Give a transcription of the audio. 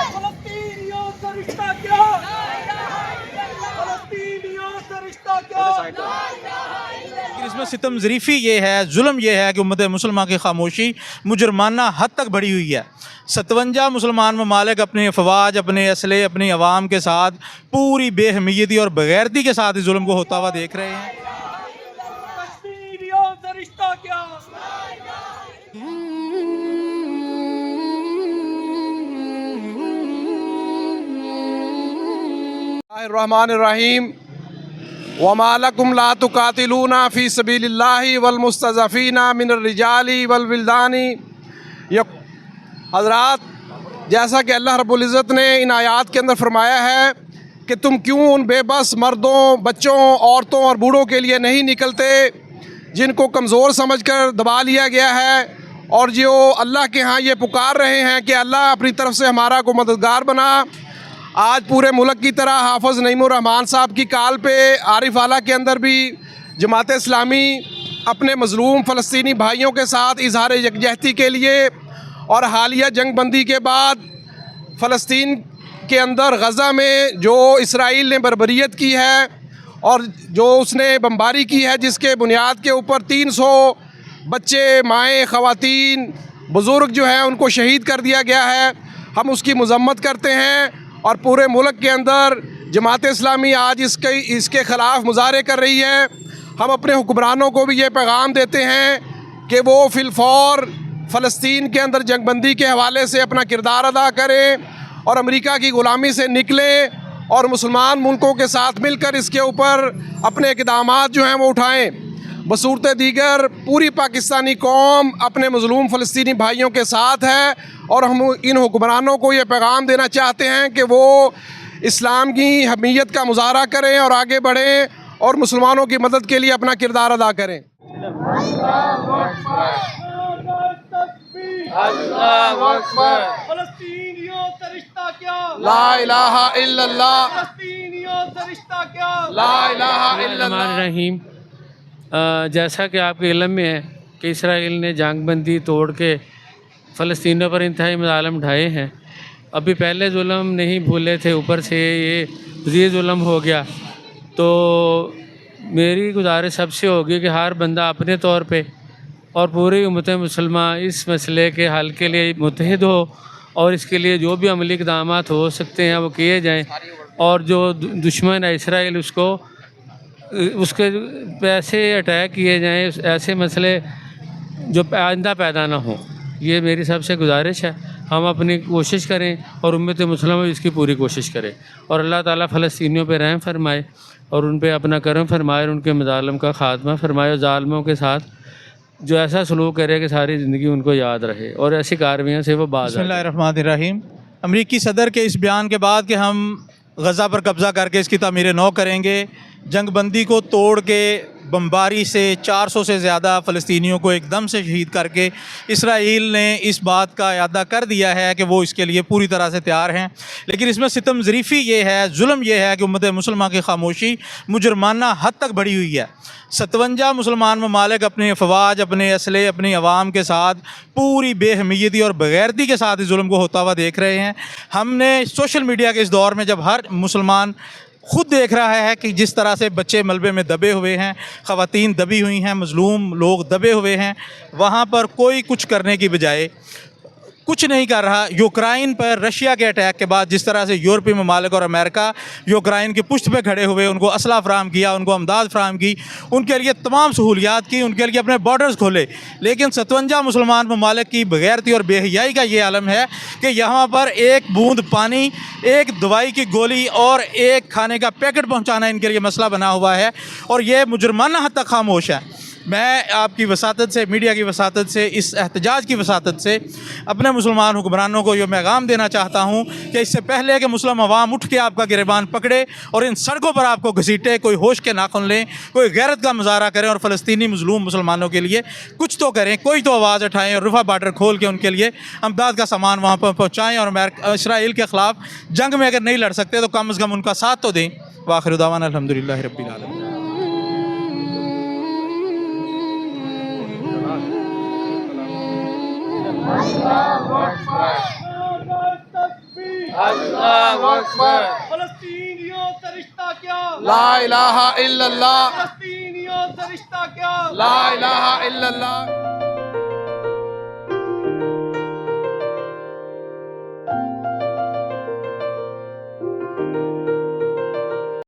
फलस्तीनियों से रिश्ता क्या, फलस्तीनियों से रिश्ता क्या। इसमें सितम ज़रीफ़ी ये है, जुल्म ये है कि उम्मत मुसलमान की खामोशी मुजरमाना हद तक बढ़ी हुई है। 57 मुसलमान ममालिक अपनी अफवाज, अपने असले, अपनी अवाम के साथ पूरी बेहमियती और बगैरती के साथ इस जुल्म को होता हुआ देख रहे हैं। फलस्तीनियों से रिश्ता क्या। रहमानिर्रहीम वमा लकुम ला तुकातिलूना फ़ी सबीलिल्लाहि वल मुस्तज़फ़ीना मिनर रिजाली वल विल्दानी। हज़रात, जैसा कि अल्लाह रब्बुल इज़्ज़त ने इन आयात के अंदर फरमाया है कि तुम क्यों उन बेबस मर्दों, बच्चों, औरतों और बूढ़ों के लिए नहीं निकलते जिनको कमज़ोर समझकर दबा लिया गया है, और जो अल्लाह के यहाँ ये पुकार रहे हैं कि अल्लाह अपनी तरफ से हमारा को मददगार बना। आज पूरे मुल्क की तरह हाफ़िज़ नईमुर रहमान साहब की काल पे आरिफ आला के अंदर भी जमात इस्लामी अपने मज़लूम फ़लस्तीनी भाइयों के साथ इजहार यकजहती के लिए और हालिया जंग बंदी के बाद फ़लस्तीन के अंदर गज़ा में जो इसराइल ने बर्बरियत की है और जो उसने बमबारी की है, जिसके बुनियाद के ऊपर 300 बच्चे, माएँ, ख़वातीन, बुज़ुर्ग जो हैं उनको शहीद कर दिया गया है, हम उसकी मज़म्मत करते हैं। और पूरे मुल्क के अंदर जमात इस्लामी आज इसके ख़िलाफ़ मुज़ाहरे कर रही है। हम अपने हुक्मरानों को भी ये पैगाम देते हैं कि वो फ़िलफ़ौर फ़लस्तीन के अंदर जंगबंदी के हवाले से अपना किरदार अदा करें और अमेरिका की ग़ुलामी से निकलें और मुसलमान मुल्कों के साथ मिलकर इसके ऊपर अपने इक़दामात जो हैं वो उठाएँ। बसूरत दीगर पूरी पाकिस्तानी कौम अपने मज़लूम फ़लस्तीनी भाइयों के साथ है, और हम इन हुक्मरानों को ये पैगाम देना चाहते हैं कि वो इस्लाम की हमीयत का मुज़ाहरा करें और आगे बढ़ें और मुसलमानों की मदद के लिए अपना किरदार अदा करें। फलस्तीनियों से रिश्ता क्या, ला इलाहा इल्लल्लाह, फलस्तीनियों से रिश्ता क्या। ला इलाहा इल्लल्लाह। रहीम, जैसा कि आपके इल्म में है कि इसराइल ने जंगबंदी तोड़ के फ़लस्तीनियों पर इंतहाई मज़ालिम ढाए हैं। अभी पहले जुल्म नहीं भूले थे, ऊपर से ये जुल्म हो गया। तो मेरी गुजारिश सबसे होगी कि हर बंदा अपने तौर पे और पूरी उम्मत मुसलमान इस मसले के हल के लिए मुत्तहिद हो, और इसके लिए जो भी अमली इक़दामात हो सकते हैं वो किए जाएँ, और जो दुश्मन है इसराइल उसके पैसे अटैक किए जाएँ, ऐसे मसले जो आइंदा पैदा ना हो। ये मेरी सबसे गुजारिश है। हम अपनी कोशिश करें और उम्मत मुसलमान इसकी पूरी कोशिश करें, और अल्लाह ताला फ़लस्तीनियों पे रहम फरमाए और उन पे अपना करम फरमाए और उनके मज़ालिम का ख़ात्मा फरमाए, और ज़ालिमों के साथ जो ऐसा सलूक करे कि सारी ज़िंदगी उनको याद रहे और ऐसी कार्रवाइयों से वो बाज आए। बिस्मिल्लाहिर्रहमानिर्रहीम। अमरीकी सदर के इस बयान के बाद कि हम गज़ा पर कब्ज़ा करके इसकी तामीर नौ करेंगे, जंगबंदी को तोड़ के बमबारी से 400 से ज़्यादा फ़लस्तीनियों को एकदम से शहीद करके इसराइल ने इस बात का इरादा कर दिया है कि वो इसके लिए पूरी तरह से तैयार हैं। लेकिन इसमें सितम ज़रीफ़ी ये है, जुल्म ये है कि उम्मत मुसलमान की खामोशी मुजरमाना हद तक बढ़ी हुई है। 57 मुसलमान ममालिक अपनी अफवाज, अपने असले, अपनी अवाम के साथ पूरी बेहमियती और बगैरती के साथ इस जुल्म को होता हुआ देख रहे हैं। हमने सोशल मीडिया के इस दौर में जब हर मुसलमान खुद देख रहा है कि जिस तरह से बच्चे मलबे में दबे हुए हैं, ख़वातीन दबी हुई हैं, मज़लूम लोग दबे हुए हैं, वहाँ पर कोई कुछ करने की बजाय कुछ नहीं कर रहा। यूक्रेन पर रशिया के अटैक के बाद जिस तरह से यूरोपीय ममालिक और अमेरिका यूक्रेन की पुष्ट पे खड़े हुए, उनको असला फ़राहम किया, उनको अमदाद फ़राहम की, उनके लिए तमाम सहूलियात की, उनके लिए अपने बॉर्डर्स खोले। लेकिन 57 मुसलमान ममालिक की बगैरती और बेहयाई का ये आलम है कि यहाँ पर एक बूंद पानी, एक दवाई की गोली और एक खाने का पैकेट पहुँचाना इनके लिए मसला बना हुआ है, और ये मुजरमाना हद तक खामोश है। मैं आपकी वसातत से, मीडिया की वसातत से, इस एहतजाज की वसातत से अपने मुसलमान हुक्मरानों को ये पैगाम देना चाहता हूँ कि इससे पहले कि मुस्लिम अवाम उठ के आपका गिरबान पकड़े और इन सड़कों पर आपको घसीटे, कोई होश के नाखुन लें, कोई गैरत का मुजाहरा करें और फ़लस्तीनी मज़लूम मुसलमानों के लिए कुछ तो करें, कोई तो आवाज़ उठाएँ और रफ़ा बॉर्डर खोल के उनके लिए अमदाद का सामान वहाँ पर पहुँचाएँ, और इसराइल के ख़िलाफ़ जंग में अगर नहीं लड़ सकते तो कम अज़ कम उनका साथ तो दें। वाखिर दावाना अल्हम्दुलिल्लाहि रब्बिल आलमीन। अल्लाहु अकबर। اللہ اکبر فلسطینیوں سے رشتہ کیا لا الہ الا اللہ فلسطینیوں سے رشتہ کیا لا الہ الا اللہ